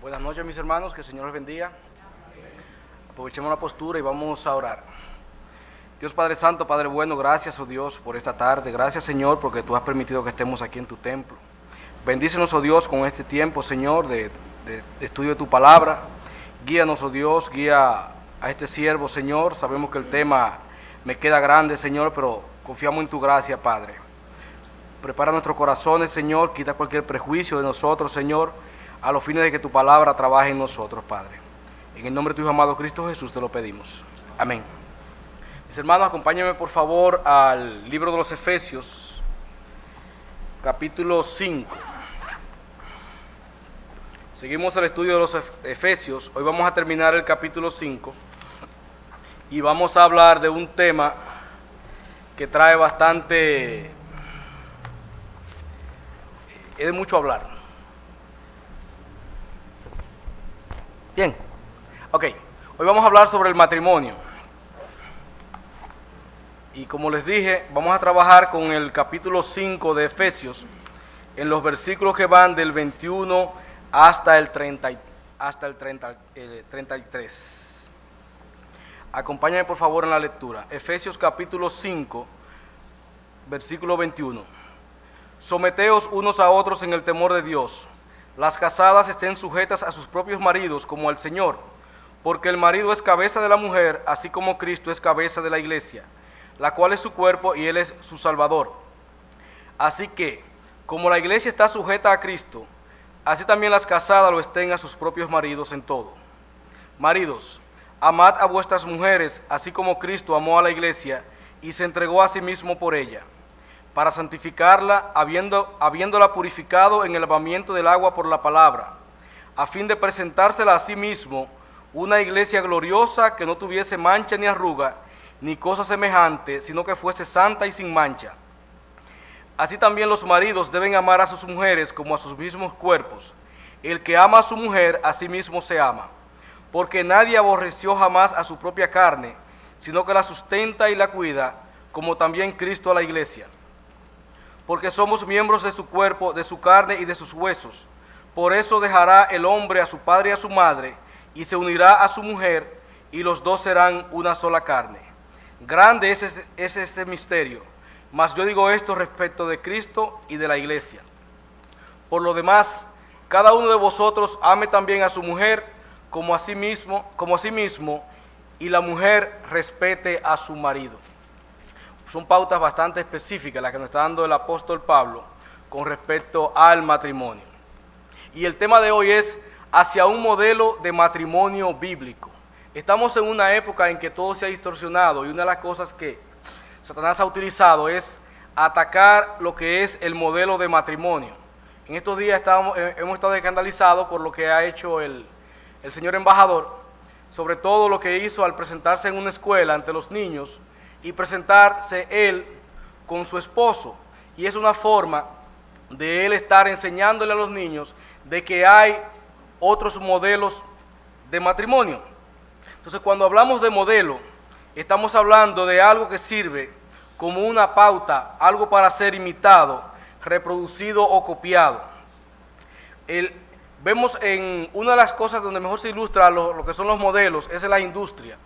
Buenas noches, mis hermanos, que el Señor les bendiga. Aprovechemos la postura y vamos a orar. Dios Padre Santo, Padre bueno, gracias, oh Dios, por esta tarde. Gracias, Señor, porque tú has permitido que estemos aquí en tu templo. Bendícenos, oh Dios, con este tiempo, Señor, de estudio de tu palabra. Guíanos, oh Dios, guía a este siervo, Señor. Sabemos que el tema me queda grande, Señor, pero confiamos en tu gracia, Padre. Prepara nuestros corazones, Señor, quita cualquier prejuicio de nosotros, Señor, a los fines de que tu palabra trabaje en nosotros, Padre. En el nombre de tu Hijo amado Cristo Jesús te lo pedimos. Amén. Mis hermanos, acompáñenme por favor al libro de los Efesios, capítulo 5. Seguimos el estudio de los Efesios. Hoy vamos a terminar el capítulo 5 y vamos a hablar de un tema que trae bastante... es de mucho hablar. Bien, ok, hoy vamos a hablar sobre el matrimonio. Y como les dije, vamos a trabajar con el capítulo 5 de Efesios, en los versículos que van del 21 hasta el 33. Acompáñenme por favor en la lectura. Efesios capítulo 5, versículo 21. Someteos unos a otros en el temor de Dios. Las casadas estén sujetas a sus propios maridos como al Señor, porque el marido es cabeza de la mujer, así como Cristo es cabeza de la iglesia, la cual es su cuerpo y Él es su Salvador. Así que, como la iglesia está sujeta a Cristo, así también las casadas lo estén a sus propios maridos en todo. Maridos, amad a vuestras mujeres, así como Cristo amó a la iglesia y se entregó a sí mismo por ella, para santificarla, habiéndola purificado en el lavamiento del agua por la palabra, a fin de presentársela a sí mismo una iglesia gloriosa que no tuviese mancha ni arruga, ni cosa semejante, sino que fuese santa y sin mancha. Así también los maridos deben amar a sus mujeres como a sus mismos cuerpos. El que ama a su mujer, a sí mismo se ama, porque nadie aborreció jamás a su propia carne, sino que la sustenta y la cuida, como también Cristo a la iglesia. Porque somos miembros de su cuerpo, de su carne y de sus huesos. Por eso dejará el hombre a su padre y a su madre, y se unirá a su mujer, y los dos serán una sola carne. Grande es este misterio, mas yo digo esto respecto de Cristo y de la iglesia. Por lo demás, cada uno de vosotros ame también a su mujer como a sí mismo, y la mujer respete a su marido. Son pautas bastante específicas las que nos está dando el apóstol Pablo con respecto al matrimonio. Y el tema de hoy es hacia un modelo de matrimonio bíblico. Estamos en una época en que todo se ha distorsionado y una de las cosas que Satanás ha utilizado es atacar lo que es el modelo de matrimonio. En estos días hemos estado escandalizados por lo que ha hecho el señor embajador, sobre todo lo que hizo al presentarse en una escuela ante los niños y presentarse él con su esposo. Y es una forma de él estar enseñándole a los niños de que hay otros modelos de matrimonio. Entonces, cuando hablamos de modelo, estamos hablando de algo que sirve como una pauta, algo para ser imitado, reproducido o copiado. Vemos en una de las cosas donde mejor se ilustra lo que son los modelos, es en la industria.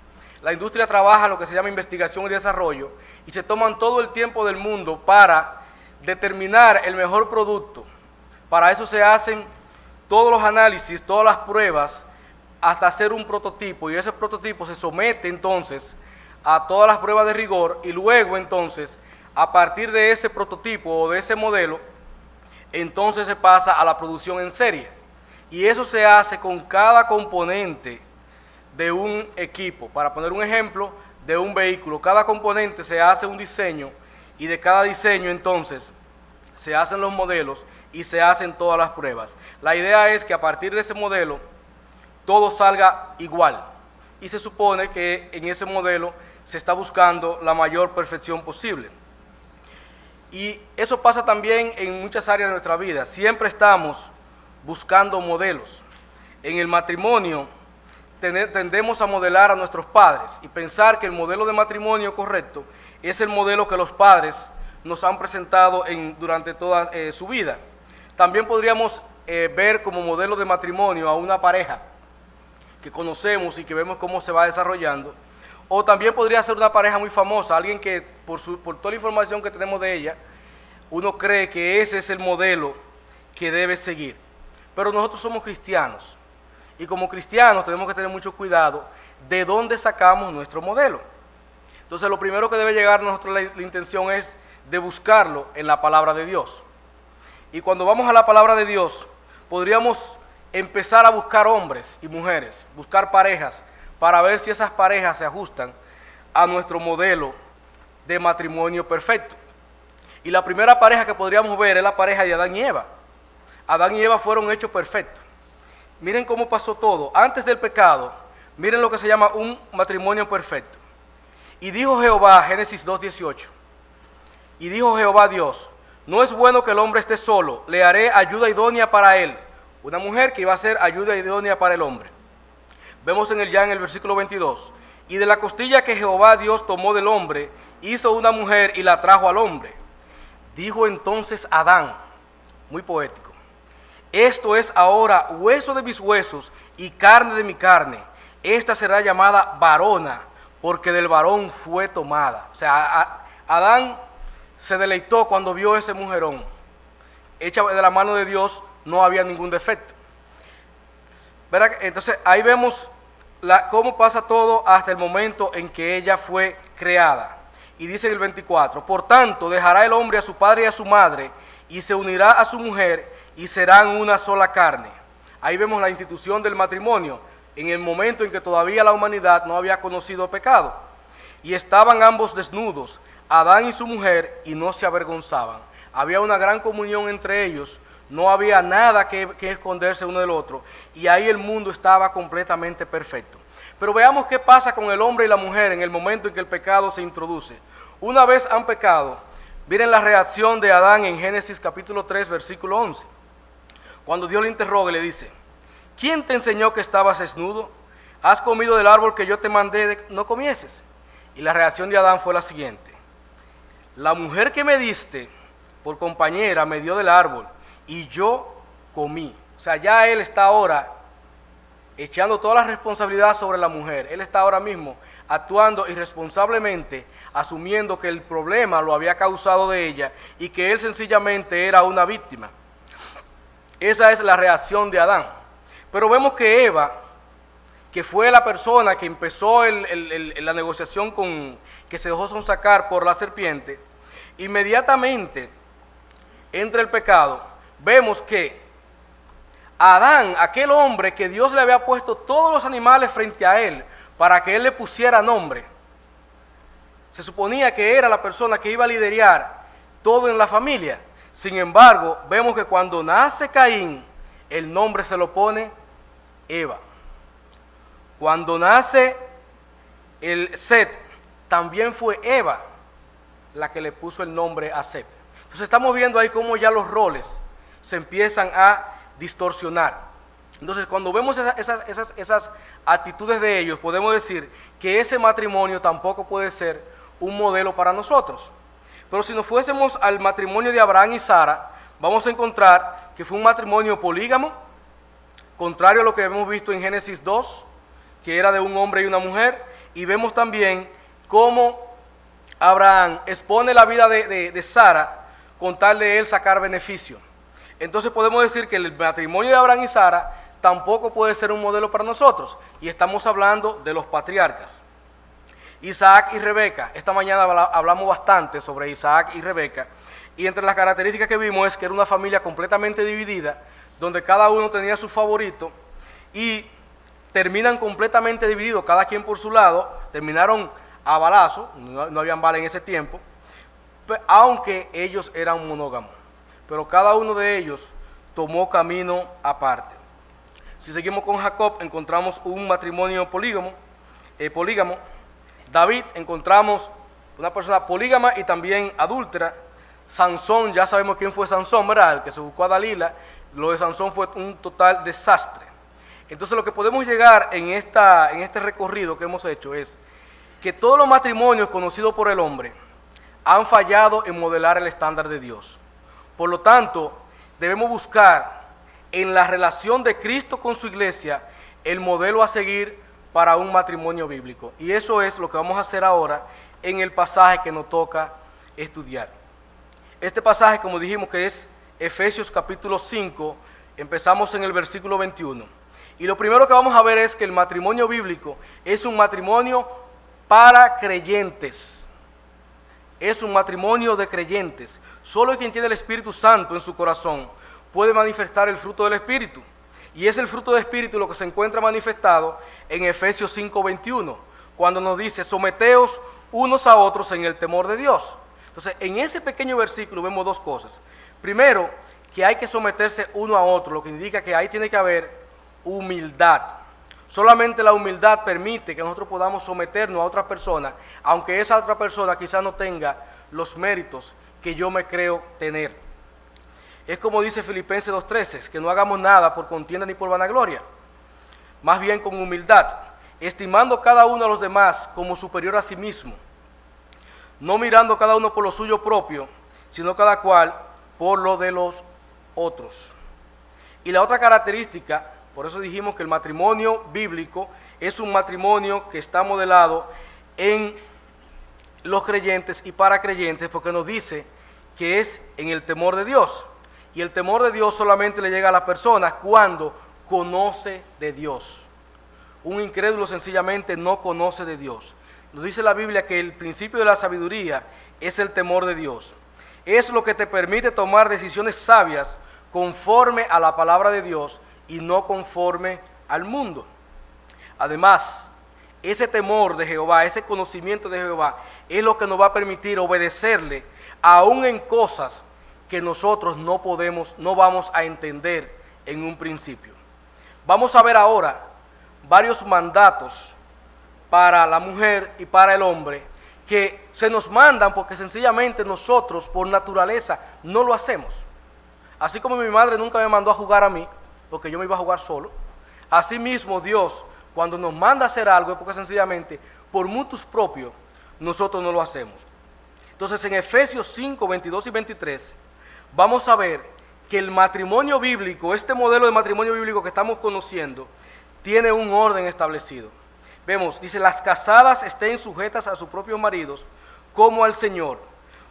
La industria trabaja lo que se llama investigación y desarrollo y se toman todo el tiempo del mundo para determinar el mejor producto. Para eso se hacen todos los análisis, todas las pruebas, hasta hacer un prototipo, y ese prototipo se somete entonces a todas las pruebas de rigor, y luego entonces, a partir de ese prototipo o de ese modelo, entonces se pasa a la producción en serie. Y eso se hace con cada componente de un equipo. Para poner un ejemplo, de un vehículo, cada componente se hace un diseño, y de cada diseño entonces se hacen los modelos y se hacen todas las pruebas. La idea es que a partir de ese modelo todo salga igual, y se supone que en ese modelo se está buscando la mayor perfección posible. Y eso pasa también en muchas áreas de nuestra vida. Siempre estamos buscando modelos. En el matrimonio tendemos a modelar a nuestros padres y pensar que el modelo de matrimonio correcto es el modelo que los padres nos han presentado durante toda su vida. También podríamos ver como modelo de matrimonio a una pareja que conocemos y que vemos cómo se va desarrollando, o también podría ser una pareja muy famosa, alguien que por toda la información que tenemos de ella, uno cree que ese es el modelo que debe seguir. Pero nosotros somos cristianos, y como cristianos tenemos que tener mucho cuidado de dónde sacamos nuestro modelo. Entonces lo primero que debe llegar a nosotros la intención es de buscarlo en la palabra de Dios. Y cuando vamos a la palabra de Dios, podríamos empezar a buscar hombres y mujeres, buscar parejas, para ver si esas parejas se ajustan a nuestro modelo de matrimonio perfecto. Y la primera pareja que podríamos ver es la pareja de Adán y Eva. Adán y Eva fueron hechos perfectos. Miren cómo pasó todo. Antes del pecado, miren lo que se llama un matrimonio perfecto. Y dijo Jehová, Génesis 2:18, y dijo Jehová Dios, no es bueno que el hombre esté solo, le haré ayuda idónea para él. Una mujer que iba a ser ayuda idónea para el hombre. Vemos en el versículo 22, y de la costilla que Jehová Dios tomó del hombre, hizo una mujer y la trajo al hombre. Dijo entonces Adán, muy poético, esto es ahora hueso de mis huesos y carne de mi carne. Esta será llamada varona, porque del varón fue tomada. O sea, Adán se deleitó cuando vio ese mujerón. Hecha de la mano de Dios, no había ningún defecto. ¿Verdad? Entonces ahí vemos cómo pasa todo hasta el momento en que ella fue creada. Y dice en el 24, por tanto dejará el hombre a su padre y a su madre, y se unirá a su mujer, y serán una sola carne. Ahí vemos la institución del matrimonio, en el momento en que todavía la humanidad no había conocido pecado. Y estaban ambos desnudos, Adán y su mujer, y no se avergonzaban. Había una gran comunión entre ellos, no había nada que esconderse uno del otro, y ahí el mundo estaba completamente perfecto. Pero veamos qué pasa con el hombre y la mujer en el momento en que el pecado se introduce. Una vez han pecado, miren la reacción de Adán en Génesis capítulo 3, versículo 11. Cuando Dios le interroga y le dice, ¿quién te enseñó que estabas desnudo? ¿Has comido del árbol que yo te mandé no comieses? Y la reacción de Adán fue la siguiente, la mujer que me diste por compañera me dio del árbol y yo comí. O sea, ya él está ahora echando toda la responsabilidad sobre la mujer. Él está ahora mismo actuando irresponsablemente, asumiendo que el problema lo había causado de ella y que él sencillamente era una víctima. Esa es la reacción de Adán. Pero vemos que Eva, que fue la persona que empezó la negociación que se dejó sonsacar por la serpiente, inmediatamente entra el pecado. Vemos que Adán, aquel hombre que Dios le había puesto todos los animales frente a él para que él le pusiera nombre, se suponía que era la persona que iba a liderar todo en la familia. Sin embargo, vemos que cuando nace Caín, el nombre se lo pone Eva. Cuando nace el Set, también fue Eva la que le puso el nombre a Set. Entonces estamos viendo ahí cómo ya los roles se empiezan a distorsionar. Entonces cuando vemos esas actitudes de ellos, podemos decir que ese matrimonio tampoco puede ser un modelo para nosotros. Pero si nos fuésemos al matrimonio de Abraham y Sara, vamos a encontrar que fue un matrimonio polígamo, contrario a lo que hemos visto en Génesis 2, que era de un hombre y una mujer, y vemos también cómo Abraham expone la vida de Sara con tal de él sacar beneficio. Entonces podemos decir que el matrimonio de Abraham y Sara tampoco puede ser un modelo para nosotros, y estamos hablando de los patriarcas. Isaac y Rebeca, esta mañana hablamos bastante sobre Isaac y Rebeca, y entre las características que vimos es que era una familia completamente dividida, donde cada uno tenía su favorito, y terminan completamente divididos, cada quien por su lado, terminaron a balazo, no habían balas en ese tiempo, aunque ellos eran monógamos, pero cada uno de ellos tomó camino aparte. Si seguimos con Jacob, encontramos un matrimonio polígamo. David, encontramos una persona polígama y también adúltera. Sansón, ya sabemos quién fue Sansón, ¿verdad? El que se buscó a Dalila. Lo de Sansón fue un total desastre. Entonces lo que podemos llegar en este recorrido que hemos hecho es que todos los matrimonios conocidos por el hombre han fallado en modelar el estándar de Dios. Por lo tanto, debemos buscar en la relación de Cristo con su iglesia, el modelo a seguir para un matrimonio bíblico. Y eso es lo que vamos a hacer ahora en el pasaje que nos toca estudiar. Este pasaje, como dijimos, que es Efesios capítulo 5, empezamos en el versículo 21. Y lo primero que vamos a ver es que el matrimonio bíblico es un matrimonio para creyentes. Es un matrimonio de creyentes. Solo quien tiene el Espíritu Santo en su corazón puede manifestar el fruto del Espíritu. Y es el fruto del Espíritu lo que se encuentra manifestado en Efesios 5:21, cuando nos dice: someteos unos a otros en el temor de Dios. Entonces, en ese pequeño versículo vemos dos cosas. Primero, que hay que someterse uno a otro, lo que indica que ahí tiene que haber humildad. Solamente la humildad permite que nosotros podamos someternos a otra persona, aunque esa otra persona quizás no tenga los méritos que yo me creo tener. Es como dice Filipenses 2:13, que no hagamos nada por contienda ni por vanagloria, más bien con humildad, estimando cada uno a los demás como superior a sí mismo, no mirando cada uno por lo suyo propio, sino cada cual por lo de los otros. Y la otra característica, por eso dijimos que el matrimonio bíblico es un matrimonio que está modelado en los creyentes y para creyentes, porque nos dice que es en el temor de Dios. Y el temor de Dios solamente le llega a las personas cuando conoce de Dios. Un incrédulo sencillamente no conoce de Dios. Nos dice la Biblia que el principio de la sabiduría es el temor de Dios. Es lo que te permite tomar decisiones sabias conforme a la palabra de Dios y no conforme al mundo. Además, ese temor de Jehová, ese conocimiento de Jehová, es lo que nos va a permitir obedecerle aún en cosas que nosotros no vamos a entender en un principio. Vamos a ver ahora varios mandatos para la mujer y para el hombre que se nos mandan porque sencillamente nosotros por naturaleza no lo hacemos. Así como mi madre nunca me mandó a jugar a mí, porque yo me iba a jugar solo, así mismo Dios, cuando nos manda a hacer algo, es porque sencillamente por mutuos propios nosotros no lo hacemos. Entonces en Efesios 5, 22 y 23, vamos a ver que el matrimonio bíblico, este modelo de matrimonio bíblico que estamos conociendo, tiene un orden establecido. Vemos, dice: las casadas estén sujetas a sus propios maridos como al Señor,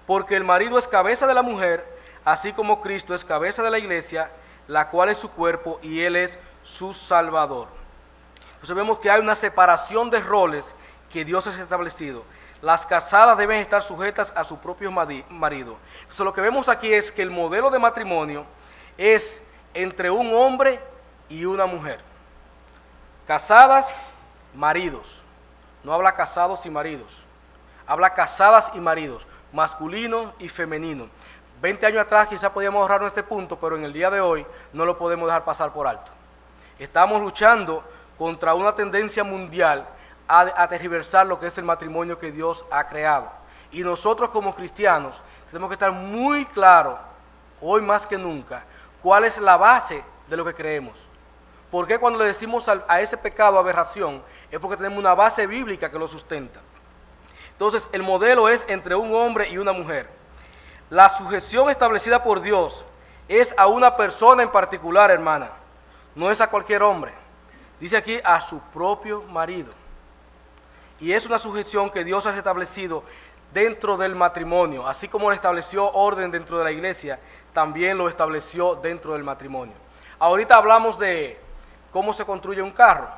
porque el marido es cabeza de la mujer, así como Cristo es cabeza de la iglesia, la cual es su cuerpo y Él es su Salvador. Entonces vemos que hay una separación de roles que Dios ha establecido. Las casadas deben estar sujetas a su propio marido. Entonces lo que vemos aquí es que el modelo de matrimonio es entre un hombre y una mujer. Casadas, maridos. No habla casados y maridos. Habla casadas y maridos, masculino y femenino. 20 años atrás quizás podíamos ahorrarnos este punto, pero en el día de hoy no lo podemos dejar pasar por alto. Estamos luchando contra una tendencia mundial a tergiversar lo que es el matrimonio que Dios ha creado. Y nosotros como cristianos tenemos que estar muy claros, hoy más que nunca, cuál es la base de lo que creemos. Porque cuando le decimos a ese pecado aberración, es porque tenemos una base bíblica que lo sustenta. Entonces el modelo es entre un hombre y una mujer. La sujeción establecida por Dios es a una persona en particular, hermana. No es a cualquier hombre. Dice aquí a su propio marido. Y es una sujeción que Dios ha establecido dentro del matrimonio. Así como lo estableció orden dentro de la iglesia, también lo estableció dentro del matrimonio. Ahorita hablamos de cómo se construye un carro.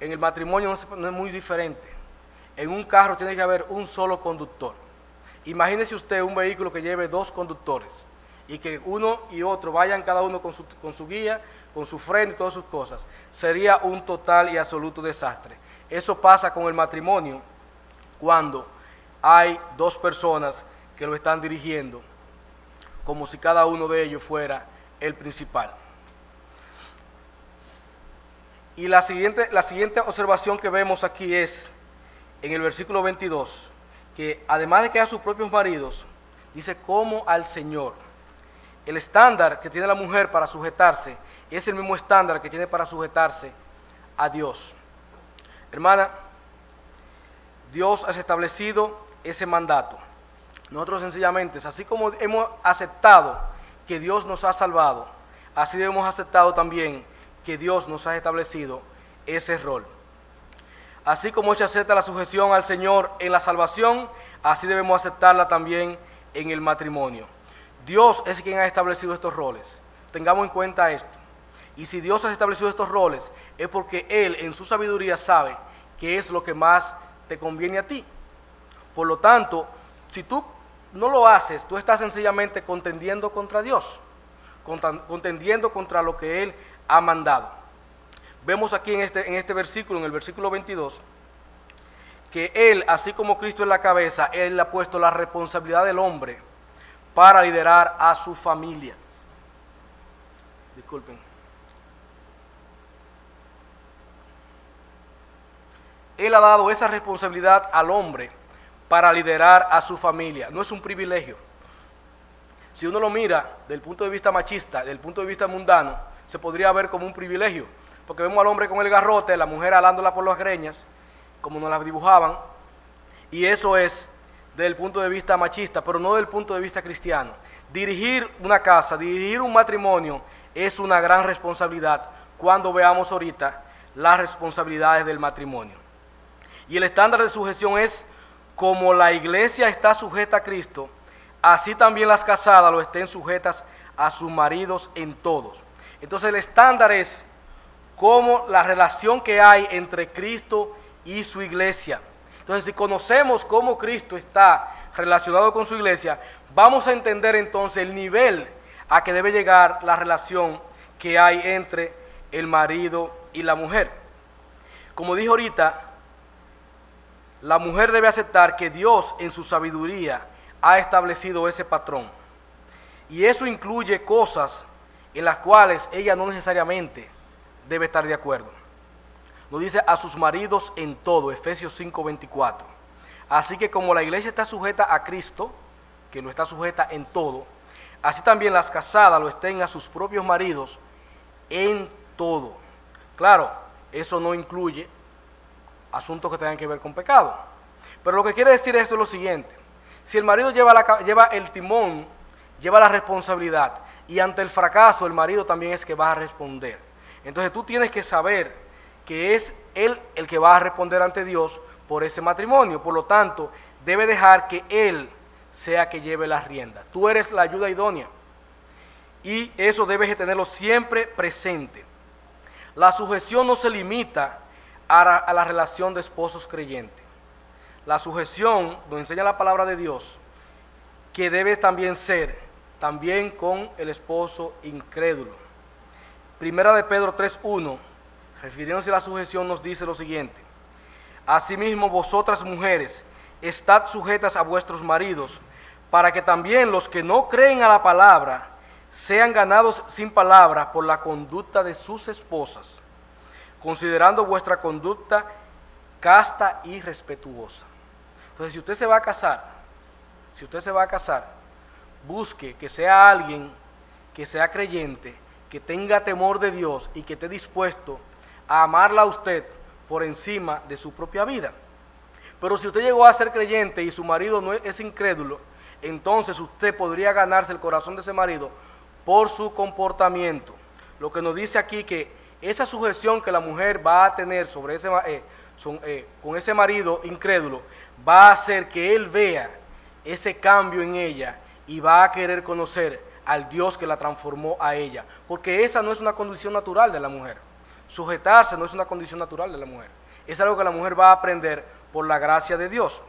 En el matrimonio no es muy diferente. En un carro tiene que haber un solo conductor. Imagínese usted un vehículo que lleve dos conductores y que uno y otro vayan cada uno con su guía, con su freno y todas sus cosas. Sería un total y absoluto desastre. Eso pasa con el matrimonio cuando hay dos personas que lo están dirigiendo, como si cada uno de ellos fuera el principal. Y la siguiente observación que vemos aquí es en el versículo 22, que además de que a sus propios maridos, dice como al Señor. El estándar que tiene la mujer para sujetarse es el mismo estándar que tiene para sujetarse a Dios. Hermana, Dios ha establecido ese mandato. Nosotros sencillamente, así como hemos aceptado que Dios nos ha salvado, así debemos aceptar también que Dios nos ha establecido ese rol. Así como se acepta la sujeción al Señor en la salvación, así debemos aceptarla también en el matrimonio. Dios es quien ha establecido estos roles. Tengamos en cuenta esto. Y si Dios ha establecido estos roles, es porque Él en su sabiduría sabe qué es lo que más te conviene a ti. Por lo tanto, si tú no lo haces, tú estás sencillamente contendiendo contra Dios, contendiendo contra lo que Él ha mandado. Vemos aquí en este versículo, en el versículo 22, que Él, así como Cristo es la cabeza, Él le ha puesto la responsabilidad del hombre para liderar a su familia. Disculpen. Él ha dado esa responsabilidad al hombre para liderar a su familia. No es un privilegio. Si uno lo mira desde el punto de vista machista, desde el punto de vista mundano, se podría ver como un privilegio, porque vemos al hombre con el garrote, la mujer alándola por las greñas, como nos las dibujaban, y eso es desde el punto de vista machista, pero no desde el punto de vista cristiano. Dirigir una casa, dirigir un matrimonio es una gran responsabilidad cuando veamos ahorita las responsabilidades del matrimonio. Y el estándar de sujeción es: como la iglesia está sujeta a Cristo, así también las casadas lo estén sujetas a sus maridos en todos. Entonces el estándar es como la relación que hay entre Cristo y su iglesia. Entonces, si conocemos cómo Cristo está relacionado con su iglesia, vamos a entender entonces el nivel a que debe llegar la relación que hay entre el marido y la mujer. Como dije ahorita, la mujer debe aceptar que Dios en su sabiduría ha establecido ese patrón. Y eso incluye cosas en las cuales ella no necesariamente debe estar de acuerdo. Nos dice a sus maridos en todo, Efesios 5:24. Así que como la iglesia está sujeta a Cristo, que lo está sujeta en todo, así también las casadas lo estén a sus propios maridos en todo. Claro, eso no incluye asuntos que tengan que ver con pecado. Pero lo que quiere decir esto es lo siguiente: si el marido lleva el timón, lleva la responsabilidad, y ante el fracaso el marido también es que va a responder. Entonces tú tienes que saber que es él el que va a responder ante Dios por ese matrimonio. Por lo tanto, debe dejar que él sea que lleve las riendas. Tú eres la ayuda idónea, y eso debes de tenerlo siempre presente. La sujeción no se limita a la relación de esposos creyentes. La sujeción, nos enseña la palabra de Dios, que debe también ser también con el esposo incrédulo. Primera de Pedro 3:1, refiriéndose a la sujeción, nos dice lo siguiente: asimismo vosotras mujeres, estad sujetas a vuestros maridos, para que también los que no creen a la palabra sean ganados sin palabra por la conducta de sus esposas, considerando vuestra conducta casta y respetuosa. Entonces, si usted se va a casar, busque que sea alguien que sea creyente, que tenga temor de Dios y que esté dispuesto a amarla a usted por encima de su propia vida. Pero si usted llegó a ser creyente y su marido no es incrédulo, entonces usted podría ganarse el corazón de ese marido por su comportamiento. Lo que nos dice aquí que esa sujeción que la mujer va a tener sobre con ese marido incrédulo va a hacer que él vea ese cambio en ella y va a querer conocer al Dios que la transformó a ella, porque esa no es una condición natural de la mujer. Sujetarse no es una condición natural de la mujer, es algo que la mujer va a aprender por la gracia de Dios.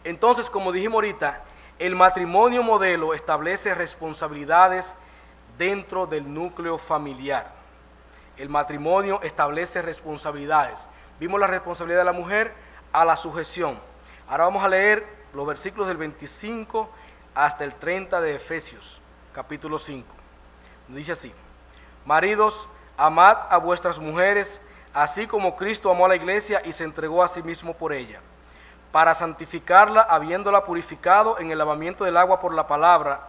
Entonces, como dijimos ahorita, el matrimonio modelo establece responsabilidades dentro del núcleo familiar. El matrimonio establece responsabilidades. Vimos la responsabilidad de la mujer a la sujeción. Ahora vamos a leer los versículos del 25 hasta el 30 de Efesios, capítulo 5. Dice así: maridos, amad a vuestras mujeres, así como Cristo amó a la iglesia y se entregó a sí mismo por ella, para santificarla, habiéndola purificado en el lavamiento del agua por la palabra,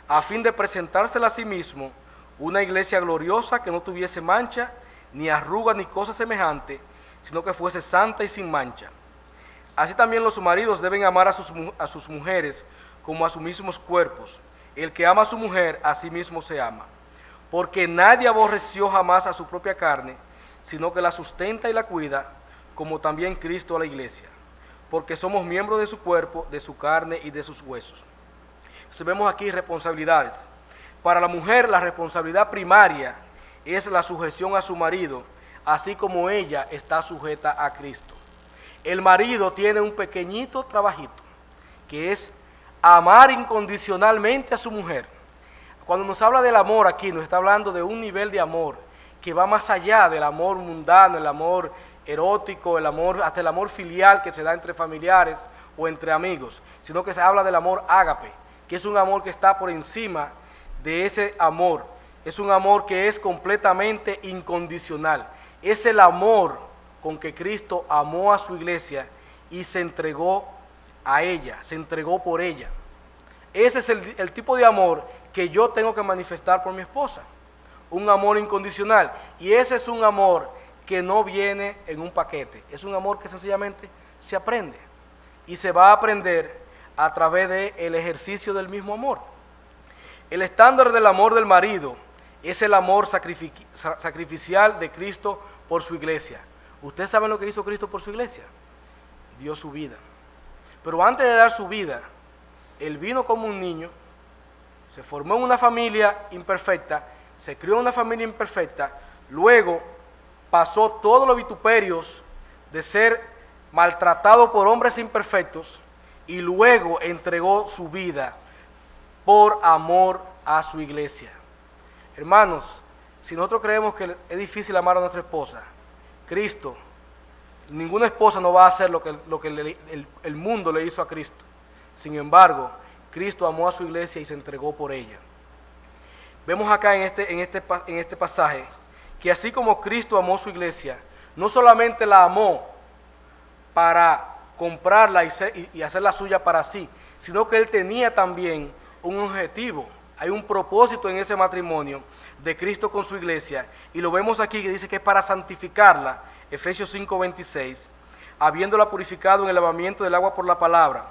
a fin de presentársela a sí mismo una iglesia gloriosa, que no tuviese mancha, ni arruga, ni cosa semejante, sino que fuese santa y sin mancha. Así también los maridos deben amar a sus mujeres como a sus mismos cuerpos. El que ama a su mujer, a sí mismo se ama. porque nadie aborreció jamás a su propia carne, sino que la sustenta y la cuida, como también Cristo a la iglesia, porque somos miembros de su cuerpo, de su carne y de sus huesos. Entonces vemos aquí responsabilidades. Para la mujer la responsabilidad primaria es la sujeción a su marido, así como ella está sujeta a Cristo. El marido tiene un pequeñito trabajito, que es amar incondicionalmente a su mujer. Cuando nos habla del amor aquí, nos está hablando de un nivel de amor que va más allá del amor mundano, el amor erótico, el amor, hasta el amor filial que se da entre familiares o entre amigos, sino que se habla del amor ágape, que es un amor que está por encima de ese amor. Es un amor que es completamente incondicional. Es el amor con que Cristo amó a su iglesia y se entregó a ella, se entregó por ella. Ese es el tipo de amor que yo tengo que manifestar por mi esposa. Un amor incondicional. Y ese es un amor que no viene en un paquete. Es un amor que sencillamente se aprende. Y se va a aprender a través del ejercicio del mismo amor. El estándar del amor del marido es el amor sacrificial de Cristo por su iglesia. ¿Ustedes saben lo que hizo Cristo por su iglesia? Dio su vida. Pero antes de dar su vida, Él vino como un niño, se formó en una familia imperfecta, se crió en una familia imperfecta, luego pasó todos los vituperios de ser maltratado por hombres imperfectos y luego entregó su vida por amor a su iglesia. Hermanos, si nosotros creemos que es difícil amar a nuestra esposa, Cristo, ninguna esposa no va a hacer lo que el mundo le hizo a Cristo. Sin embargo, Cristo amó a su iglesia y se entregó por ella. Vemos acá en este pasaje que así como Cristo amó a su iglesia, no solamente la amó para comprarla y hacerla suya para sí, sino que Él tenía también un objetivo. Hay un propósito en ese matrimonio de Cristo con su iglesia, y lo vemos aquí que dice que es para santificarla, Efesios 5:26, habiéndola purificado en el lavamiento del agua por la palabra,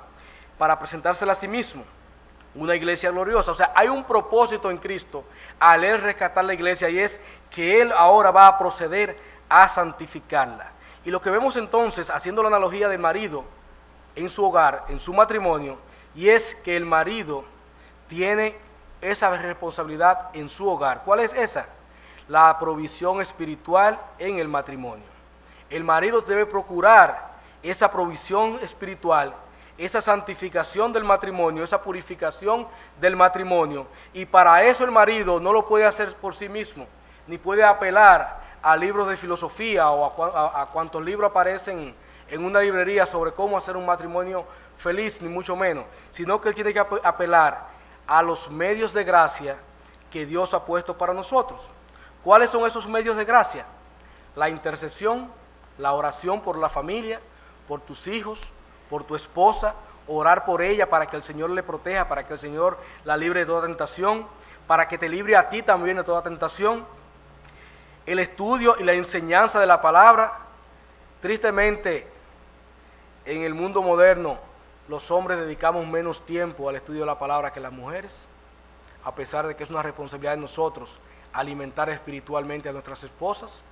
para presentársela a sí mismo, una iglesia gloriosa. O sea, hay un propósito en Cristo al Él rescatar la iglesia, y es que Él ahora va a proceder a santificarla. Y lo que vemos entonces, haciendo la analogía del marido en su hogar, en su matrimonio, y es que el marido tiene esa responsabilidad en su hogar. ¿Cuál es esa? La provisión espiritual en el matrimonio. El marido debe procurar esa provisión espiritual, esa santificación del matrimonio, esa purificación del matrimonio, y para eso el marido no lo puede hacer por sí mismo, ni puede apelar a libros de filosofía o a cuantos libros aparecen en una librería sobre cómo hacer un matrimonio feliz, ni mucho menos, sino que él tiene que apelar a los medios de gracia que Dios ha puesto para nosotros. ¿Cuáles son esos medios de gracia? La intercesión, la oración por la familia, por tus hijos, por tu esposa, orar por ella para que el Señor le proteja, para que el Señor la libre de toda tentación, para que te libre a ti también de toda tentación. El estudio y la enseñanza de la palabra. Tristemente, en el mundo moderno, los hombres dedicamos menos tiempo al estudio de la palabra que las mujeres, a pesar de que es una responsabilidad de nosotros alimentar espiritualmente a nuestras esposas.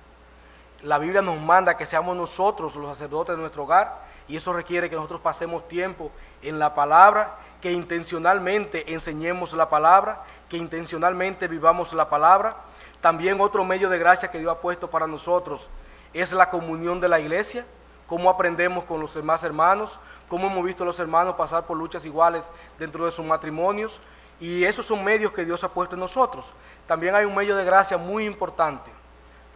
La Biblia nos manda que seamos nosotros los sacerdotes de nuestro hogar, y eso requiere que nosotros pasemos tiempo en la palabra, que intencionalmente enseñemos la palabra, que intencionalmente vivamos la palabra. También otro medio de gracia que Dios ha puesto para nosotros es la comunión de la iglesia, cómo aprendemos con los demás hermanos, cómo hemos visto a los hermanos pasar por luchas iguales dentro de sus matrimonios, y esos son medios que Dios ha puesto en nosotros. También hay un medio de gracia muy importante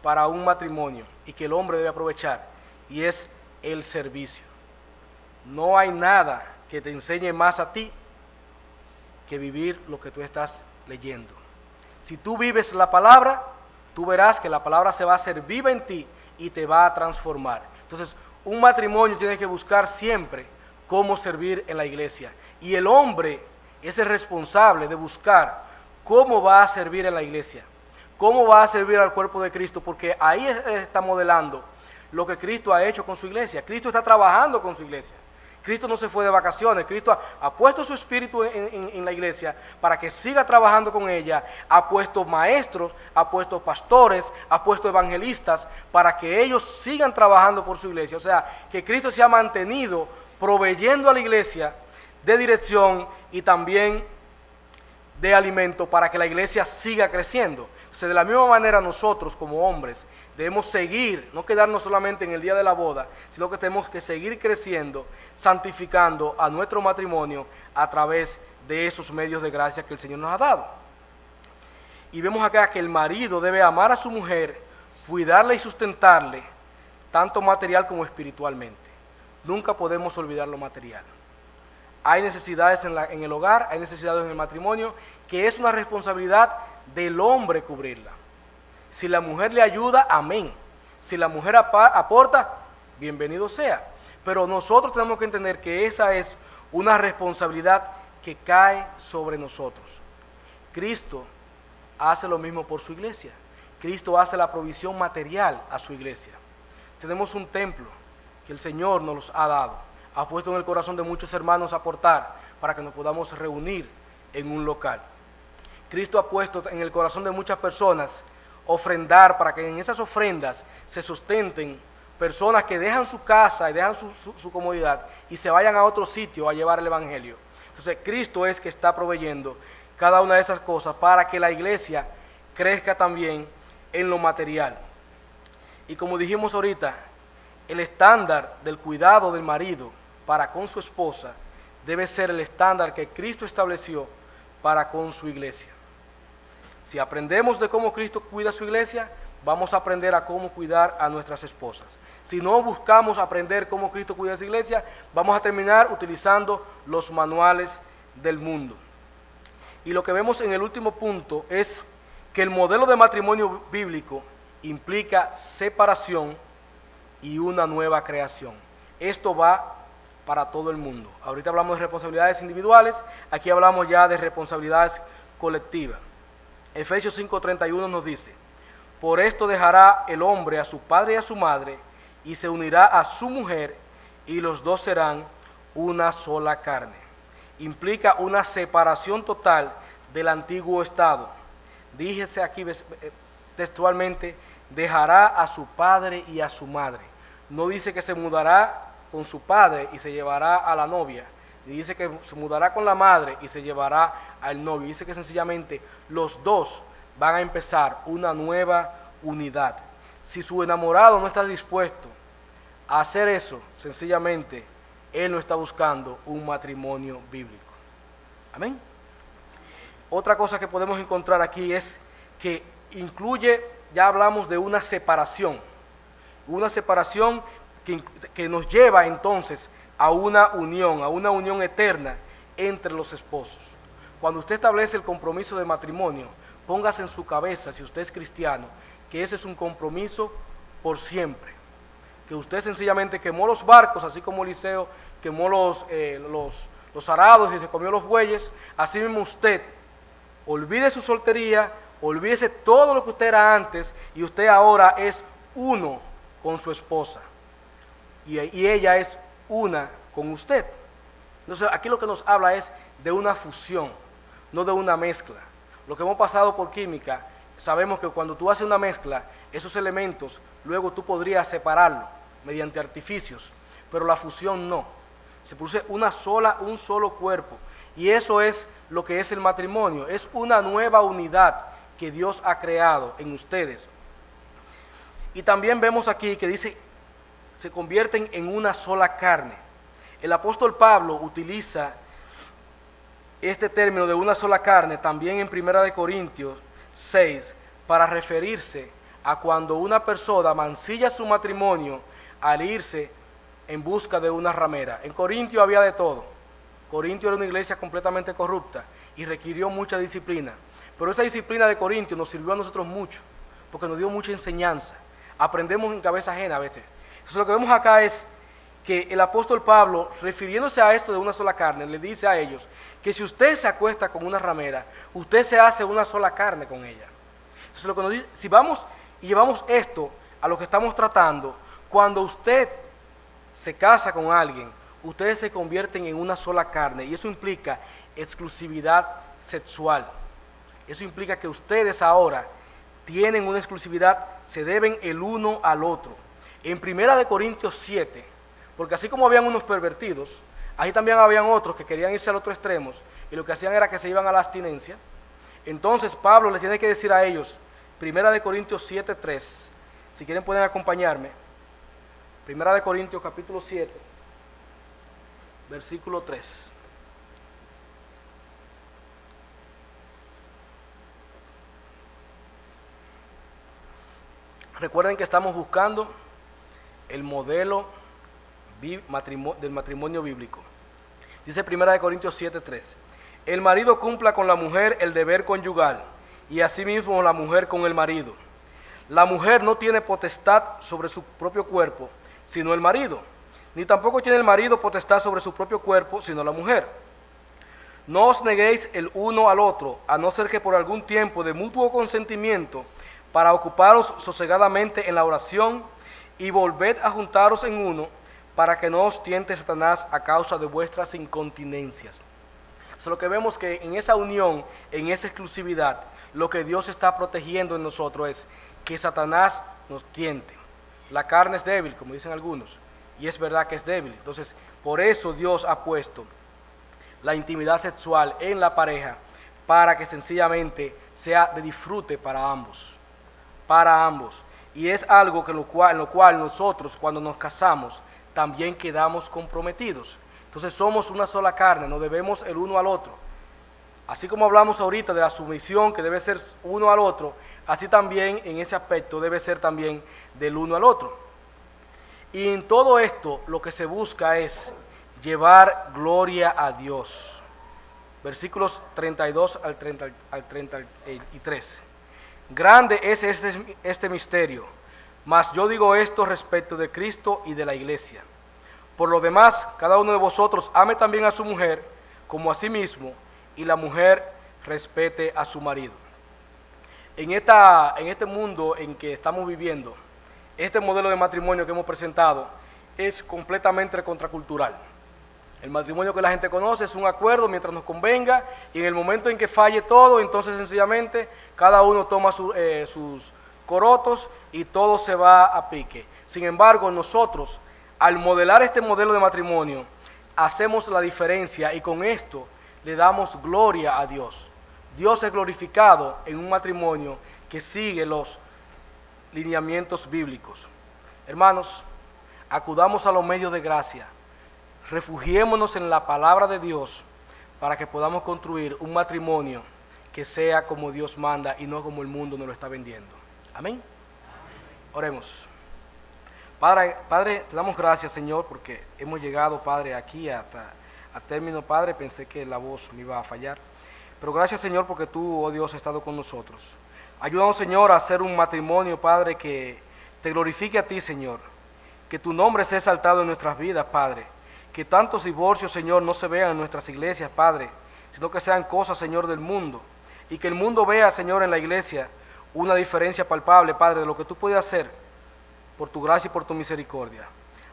para un matrimonio y que el hombre debe aprovechar, y es el servicio. No hay nada que te enseñe más a ti que vivir lo que tú estás leyendo. Si tú vives la palabra, tú verás que la palabra se va a hacer viva en ti y te va a transformar. Entonces, un matrimonio tiene que buscar siempre cómo servir en la iglesia, y el hombre es el responsable de buscar cómo va a servir en la iglesia, cómo va a servir al cuerpo de Cristo, porque ahí está modelando lo que Cristo ha hecho con su iglesia. Cristo está trabajando con su iglesia. Cristo no se fue de vacaciones. Cristo ha puesto su espíritu en la iglesia para que siga trabajando con ella. Ha puesto maestros, ha puesto pastores, ha puesto evangelistas para que ellos sigan trabajando por su iglesia. O sea, que Cristo se ha mantenido proveyendo a la iglesia de dirección y también de alimento para que la iglesia siga creciendo. Entonces, de la misma manera nosotros como hombres debemos seguir, no quedarnos solamente en el día de la boda, sino que tenemos que seguir creciendo, santificando a nuestro matrimonio a través de esos medios de gracia que el Señor nos ha dado. Y vemos acá que el marido debe amar a su mujer, cuidarla y sustentarle, tanto material como espiritualmente. Nunca podemos olvidar lo material. Hay necesidades en el hogar, hay necesidades en el matrimonio, que es una responsabilidad del hombre cubrirla. Si la mujer le ayuda, amén. Si la mujer aporta, bienvenido sea. Pero nosotros tenemos que entender que esa es una responsabilidad que cae sobre nosotros. Cristo hace lo mismo por su iglesia. Cristo hace la provisión material a su iglesia. Tenemos un templo que el Señor nos los ha dado. Ha puesto en el corazón de muchos hermanos aportar para que nos podamos reunir en un local. Cristo ha puesto en el corazón de muchas personas ofrendar para que en esas ofrendas se sustenten personas que dejan su casa y dejan su comodidad y se vayan a otro sitio a llevar el evangelio. Entonces Cristo es que está proveyendo cada una de esas cosas para que la iglesia crezca también en lo material. Y como dijimos ahorita, el estándar del cuidado del marido para con su esposa debe ser el estándar que Cristo estableció para con su iglesia. Si aprendemos de cómo Cristo cuida a su iglesia, vamos a aprender a cómo cuidar a nuestras esposas. Si no buscamos aprender cómo Cristo cuida a su iglesia, vamos a terminar utilizando los manuales del mundo. Y lo que vemos en el último punto es que el modelo de matrimonio bíblico implica separación y una nueva creación. Esto va para todo el mundo. Ahorita hablamos de responsabilidades individuales, aquí hablamos ya de responsabilidades colectivas. Efesios 5:31 nos dice: por esto dejará el hombre a su padre y a su madre, y se unirá a su mujer, y los dos serán una sola carne. Implica una separación total del antiguo estado. Díjese aquí textualmente, dejará a su padre y a su madre. No dice que se mudará con su padre y se llevará a la novia. Dice que se mudará con la madre y se llevará al novio. Dice que sencillamente los dos van a empezar una nueva unidad. Si su enamorado no está dispuesto a hacer eso, sencillamente él no está buscando un matrimonio bíblico. Amén. Otra cosa que podemos encontrar aquí es que incluye, ya hablamos de una separación que nos lleva entonces a una unión eterna entre los esposos. Cuando usted establece el compromiso de matrimonio, póngase en su cabeza, si usted es cristiano, que ese es un compromiso por siempre. Que usted sencillamente quemó los barcos, así como Eliseo quemó los arados y se comió los bueyes, así mismo usted olvide su soltería, olvídese todo lo que usted era antes y usted ahora es uno con su esposa y ella es una con usted. Entonces aquí lo que nos habla es de una fusión, no de una mezcla. Lo que hemos pasado por química, sabemos que cuando tú haces una mezcla, esos elementos, luego tú podrías separarlo mediante artificios, pero la fusión no. Se produce un solo cuerpo, y eso es lo que es el matrimonio, es una nueva unidad que Dios ha creado en ustedes. Y también vemos aquí que dice, se convierten en una sola carne. El apóstol Pablo utiliza este término de una sola carne también en 1 Corintios 6 para referirse a cuando una persona mancilla su matrimonio al irse en busca de una ramera. En Corintio había de todo. Corintio era una iglesia completamente corrupta y requirió mucha disciplina. Pero esa disciplina de Corintio nos sirvió a nosotros mucho, porque nos dio mucha enseñanza. Aprendemos en cabeza ajena a veces. Entonces lo que vemos acá es que el apóstol Pablo, refiriéndose a esto de una sola carne, le dice a ellos que si usted se acuesta con una ramera, usted se hace una sola carne con ella. Entonces lo que nos dice, si vamos y llevamos esto a lo que estamos tratando, cuando usted se casa con alguien, ustedes se convierten en una sola carne, y eso implica exclusividad sexual. Eso implica que ustedes ahora tienen una exclusividad, se deben el uno al otro. En 1 Corintios 7, porque así como habían unos pervertidos, ahí también habían otros que querían irse al otro extremo, y lo que hacían era que se iban a la abstinencia. Entonces Pablo les tiene que decir a ellos, 1 Corintios 7, 3, si quieren pueden acompañarme, 1 Corintios capítulo 7, versículo 3. Recuerden que estamos buscando el modelo del matrimonio bíblico. Dice 1 Corintios 7:3, el marido cumpla con la mujer el deber conyugal, y asimismo la mujer con el marido. La mujer no tiene potestad sobre su propio cuerpo, sino el marido, ni tampoco tiene el marido potestad sobre su propio cuerpo, sino la mujer. No os neguéis el uno al otro, a no ser que por algún tiempo de mutuo consentimiento, para ocuparos sosegadamente en la oración, y volved a juntaros en uno, para que no os tiente Satanás a causa de vuestras incontinencias. Lo que vemos que en esa unión, en esa exclusividad, lo que Dios está protegiendo en nosotros es que Satanás nos tiente. La carne es débil, como dicen algunos, y es verdad que es débil. Entonces, por eso Dios ha puesto la intimidad sexual en la pareja, para que sencillamente sea de disfrute para ambos. Para ambos. Y es algo que en lo cual nosotros, cuando nos casamos, también quedamos comprometidos. Entonces somos una sola carne, nos debemos el uno al otro. Así como hablamos ahorita de la sumisión que debe ser uno al otro, así también en ese aspecto debe ser también del uno al otro. Y en todo esto lo que se busca es llevar gloria a Dios. Versículos 32 al 33. Grande es este misterio, mas yo digo esto respecto de Cristo y de la iglesia. Por lo demás, cada uno de vosotros ame también a su mujer como a sí mismo, y la mujer respete a su marido. En este mundo en que estamos viviendo, este modelo de matrimonio que hemos presentado es completamente contracultural. El matrimonio que la gente conoce es un acuerdo mientras nos convenga, y en el momento en que falle todo, entonces sencillamente cada uno toma sus corotos y todo se va a pique. Sin embargo, nosotros, al modelar este modelo de matrimonio, hacemos la diferencia, y con esto le damos gloria a Dios. Dios es glorificado en un matrimonio que sigue los lineamientos bíblicos. Hermanos, acudamos a los medios de gracia, refugiémonos en la palabra de Dios para que podamos construir un matrimonio que sea como Dios manda y no como el mundo nos lo está vendiendo. Amén. Oremos. Padre, te damos gracias, Señor, porque hemos llegado, Padre, aquí hasta a término, Padre. Pensé que la voz me iba a fallar, pero gracias, Señor, porque tú, oh Dios, has estado con nosotros. Ayúdanos, Señor, a hacer un matrimonio, Padre, que te glorifique a ti, Señor. Que tu nombre sea exaltado en nuestras vidas, Padre. Que tantos divorcios, Señor, no se vean en nuestras iglesias, Padre, sino que sean cosas, Señor, del mundo. Y que el mundo vea, Señor, en la iglesia una diferencia palpable, Padre, de lo que tú puedes hacer por tu gracia y por tu misericordia.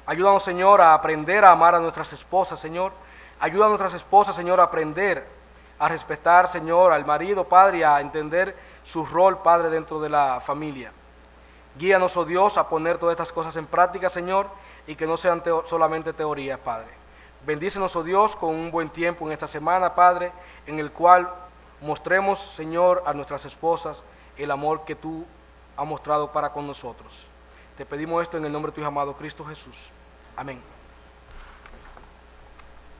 Ayúdanos, Señor, a aprender a amar a nuestras esposas, Señor. Ayuda a nuestras esposas, Señor, a aprender a respetar, Señor, al marido, Padre, y a entender su rol, Padre, dentro de la familia. Guíanos, oh Dios, a poner todas estas cosas en práctica, Señor, y que no sean solamente teorías, Padre. Bendícenos, oh Dios, con un buen tiempo en esta semana, Padre, en el cual mostremos, Señor, a nuestras esposas el amor que tú has mostrado para con nosotros. Te pedimos esto en el nombre de tu Hijo amado Cristo Jesús. Amén.